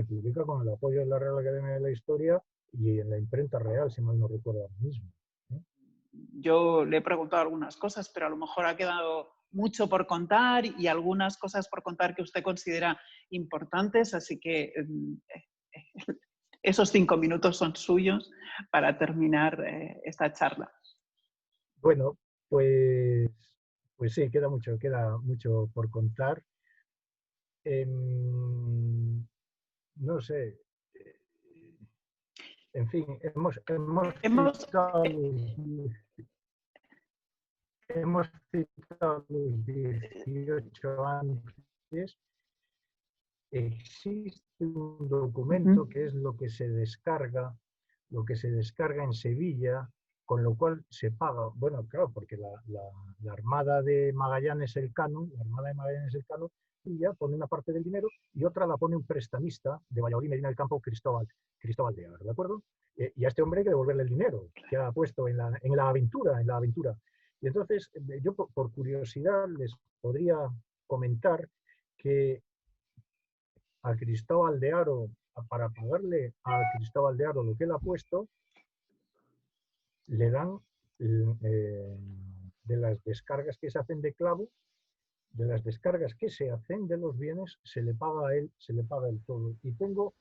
publica con el apoyo de la Real Academia de la Historia y en la imprenta real, si mal no recuerdo ahora mismo. Yo le he preguntado algunas cosas, pero a lo mejor ha quedado mucho por contar y algunas cosas por contar que usted considera importantes, así que esos 5 minutos son suyos para terminar esta charla. Bueno, pues sí, queda mucho por contar. No sé. En fin, hemos citado los 18 antes. Existe un documento que es lo que se descarga en Sevilla, con lo cual se paga. Bueno, claro, porque la Armada de Magallanes Elcano, y ya pone una parte del dinero y otra la pone un prestamista de Valladolid, Medina del Campo, Cristóbal de Ar, ¿de acuerdo? Y a este hombre hay que devolverle el dinero que ha puesto en la aventura. Y entonces, yo por curiosidad les podría comentar que a Cristóbal de Haro, para pagarle a Cristóbal de Haro lo que él ha puesto, le dan de las descargas que se hacen de clavo, de las descargas que se hacen de los bienes, se le paga a él todo. Y tengo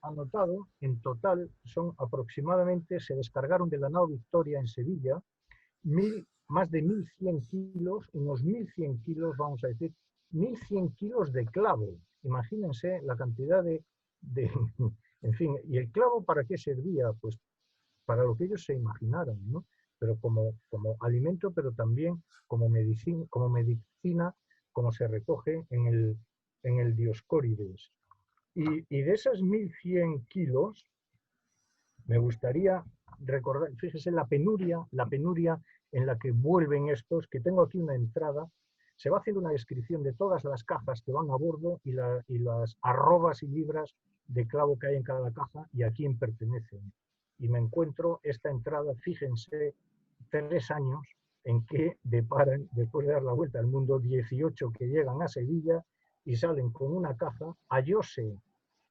anotado, en total, son aproximadamente, se descargaron de la nao Victoria en Sevilla, más de 1.100 kilos, unos 1.100 kilos, vamos a decir, 1.100 kilos de clavo. Imagínense la cantidad de en fin, ¿y el clavo para qué servía? Pues para lo que ellos se imaginaran, ¿no? Pero como alimento, pero también como medicina, como se recoge en el Dioscórides. Y de esas 1.100 kilos, me gustaría recordar, fíjese la penuria en la que vuelven estos, que tengo aquí una entrada, se va haciendo una descripción de todas las cajas que van a bordo y las arrobas y libras de clavo que hay en cada caja y a quién pertenecen. Y me encuentro esta entrada, fíjense, 3 años en que deparan, después de dar la vuelta al mundo, 18 que llegan a Sevilla y salen con una caja, hallóse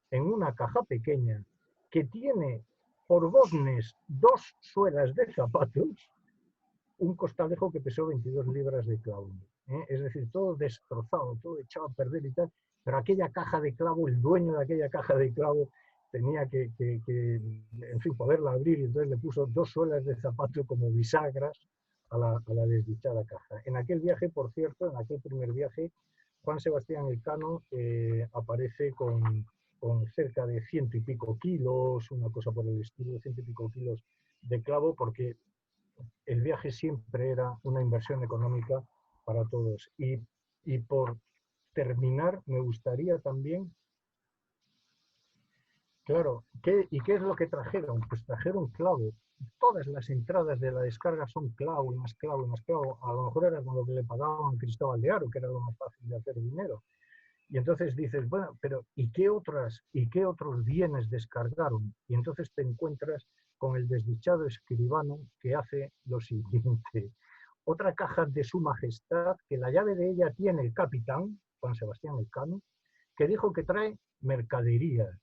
en una caja pequeña que tiene por bosnes 2 suelas de zapatos, un costalejo que pesó 22 libras de clavo. Es decir, todo destrozado, todo echado a perder y tal, pero aquella caja de clavo, el dueño de aquella caja de clavo tenía que en fin, poderla abrir, y entonces le puso 2 suelas de zapato como bisagras a la desdichada caja. En aquel viaje, por cierto, en aquel primer viaje, Juan Sebastián Elcano aparece con cerca de 100 y pico kilos, una cosa por el estilo, 100 y pico kilos de clavo, porque el viaje siempre era una inversión económica para todos. Y por terminar, me gustaría también, claro, ¿qué es lo que trajeron? Pues trajeron clavo. Todas las entradas de la descarga son clavo y más clavo y más clavo. A lo mejor era con lo que le pagaban a Cristóbal de Haro, que era lo más fácil de hacer dinero. Y entonces dices, bueno, pero ¿y qué otros bienes descargaron? Y entonces te encuentras con el desdichado escribano que hace lo siguiente. Otra caja de su majestad, que la llave de ella tiene el capitán, Juan Sebastián Elcano, que dijo que trae mercaderías.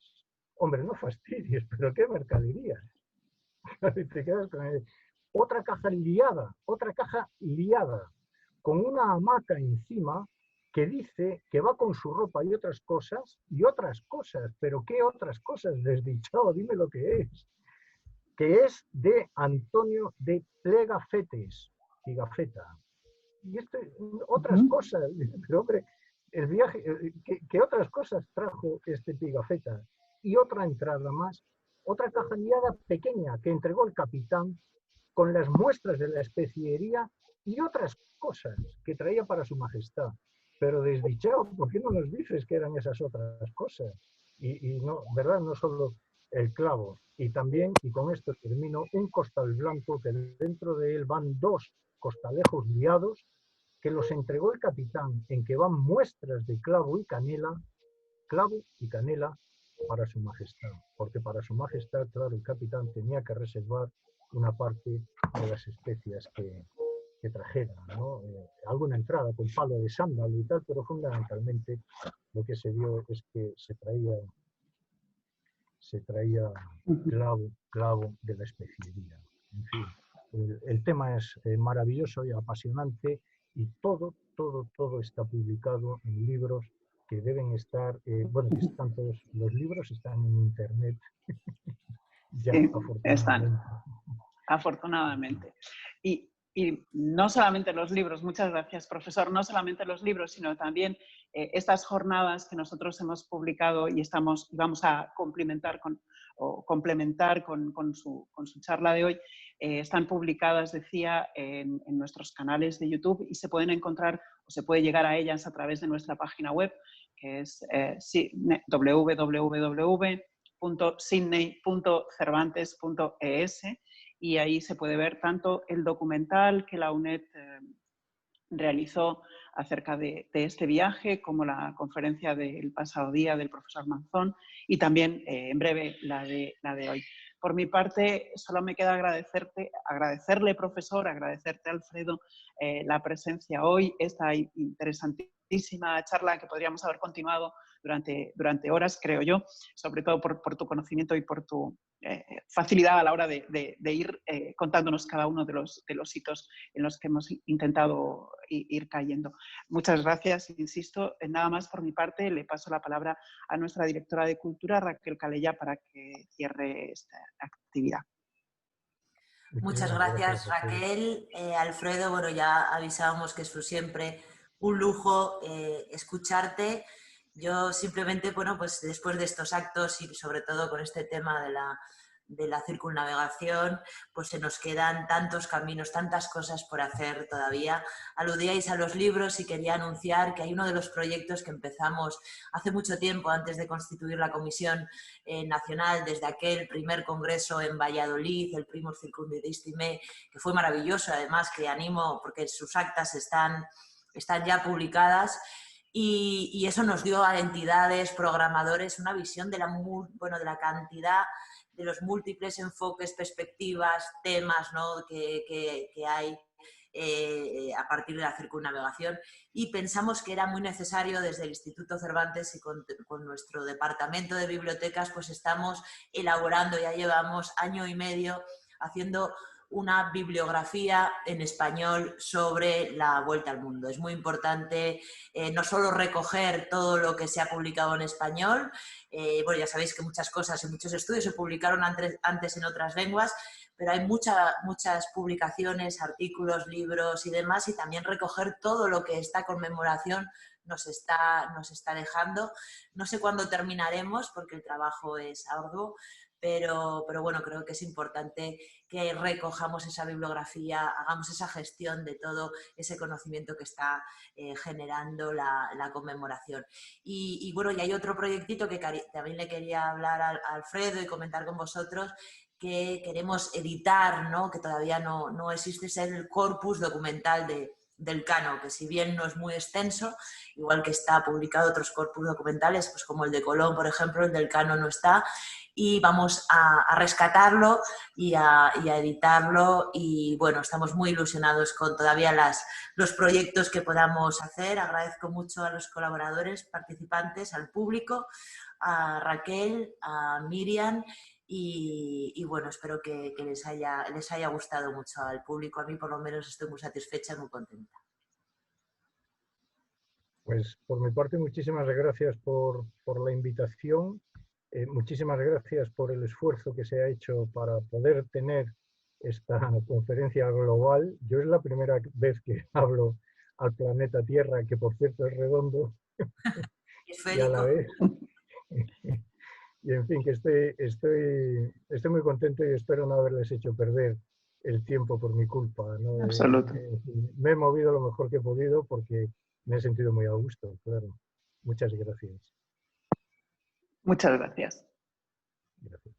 Hombre, no fastidies, pero ¿qué mercaderías? Y te quedas con él. Otra caja liada, con una hamaca encima que dice que va con su ropa y otras cosas, pero ¿qué otras cosas? Desdichado, dime lo que es de Antonio de Plegafetes, Pigafetta. Y esto, otras cosas, pero hombre, el viaje, ¿qué otras cosas trajo este Pigafetta? Y otra entrada más, otra caja liada pequeña que entregó el capitán con las muestras de la especiería y otras cosas que traía para su majestad. Pero desdichado, ¿por qué no nos dices que eran esas otras cosas? Y no, ¿verdad? No solo el clavo. Y también, y con esto termino, un costal blanco que dentro de él van 2 costalejos liados que los entregó el capitán, en que van muestras de clavo y canela para su majestad. Porque para su majestad, claro, el capitán tenía que reservar una parte de las especias que trajera, ¿no? Alguna entrada con palo de sándalo y tal, pero fundamentalmente lo que se vio es que se traía clavo de la especiería. En fin, el tema es maravilloso y apasionante y todo está publicado en libros que deben estar, bueno, que están todos, los libros están en internet ya, Sí, afortunadamente. están, afortunadamente. Y no solamente los libros, muchas gracias, profesor, no solamente los libros, sino también estas jornadas que nosotros hemos publicado y vamos a complementar con su charla de hoy, están publicadas, decía, en nuestros canales de YouTube y se pueden encontrar o se puede llegar a ellas a través de nuestra página web, que es www.sydney.cervantes.es, y ahí se puede ver tanto el documental que la UNED realizó acerca de este viaje, como la conferencia del pasado día del profesor Manzón y también en breve la de hoy. Por mi parte, solo me queda agradecerle, profesor, agradecerte, Alfredo, la presencia hoy, esta interesantísima charla que podríamos haber continuado durante horas, creo yo, sobre todo por tu conocimiento y por tu facilidad a la hora de ir contándonos cada uno de los hitos en los que hemos intentado ir cayendo. Muchas gracias, insisto. Nada más por mi parte, le paso la palabra a nuestra directora de Cultura, Raquel Calella, para que cierre esta actividad. Muchas gracias, Raquel. Alfredo, bueno, ya avisábamos que es siempre un lujo escucharte. Yo simplemente, bueno, pues después de estos actos y sobre todo con este tema de la circunnavegación, pues se nos quedan tantos caminos, tantas cosas por hacer todavía. Aludíais a los libros y quería anunciar que hay uno de los proyectos que empezamos hace mucho tiempo, antes de constituir la Comisión Nacional, desde aquel primer congreso en Valladolid, el Primus Circumdidistime, que fue maravilloso, además, que animo porque sus actas están ya publicadas. Y eso nos dio a entidades, programadores, una visión de la cantidad, de los múltiples enfoques, perspectivas, temas, ¿no?, que hay a partir de la circunnavegación, y pensamos que era muy necesario desde el Instituto Cervantes y con nuestro departamento de bibliotecas, pues estamos elaborando, ya llevamos año y medio haciendo una bibliografía en español sobre la Vuelta al Mundo. Es muy importante no solo recoger todo lo que se ha publicado en español, bueno, ya sabéis que muchas cosas y muchos estudios se publicaron antes en otras lenguas, pero hay muchas publicaciones, artículos, libros y demás, y también recoger todo lo que esta conmemoración nos está dejando. No sé cuándo terminaremos porque el trabajo es arduo, pero bueno, creo que es importante que recojamos esa bibliografía, hagamos esa gestión de todo ese conocimiento que está generando la conmemoración. Y bueno, y hay otro proyectito que también le quería hablar a Alfredo y comentar con vosotros, que queremos editar, ¿no?, que todavía no existe, es el corpus documental del Cano, que si bien no es muy extenso, igual que está publicado otros corpus documentales, pues como el de Colón, por ejemplo, el del Cano no está, y vamos a rescatarlo y a editarlo, y bueno, estamos muy ilusionados con todavía los proyectos que podamos hacer. Agradezco mucho a los colaboradores, participantes, al público, a Raquel, a Miriam, y bueno, espero que les haya gustado mucho al público. A mí por lo menos estoy muy satisfecha y muy contenta. Pues por mi parte, muchísimas gracias por la invitación. Muchísimas gracias por el esfuerzo que se ha hecho para poder tener esta conferencia global. Yo es la primera vez que hablo al planeta Tierra, que por cierto es redondo, y a la vez. Y en fin, que estoy muy contento y espero no haberles hecho perder el tiempo por mi culpa, ¿no? Absoluto. Me he movido lo mejor que he podido porque me he sentido muy a gusto, claro. Muchas gracias. Muchas gracias. Gracias.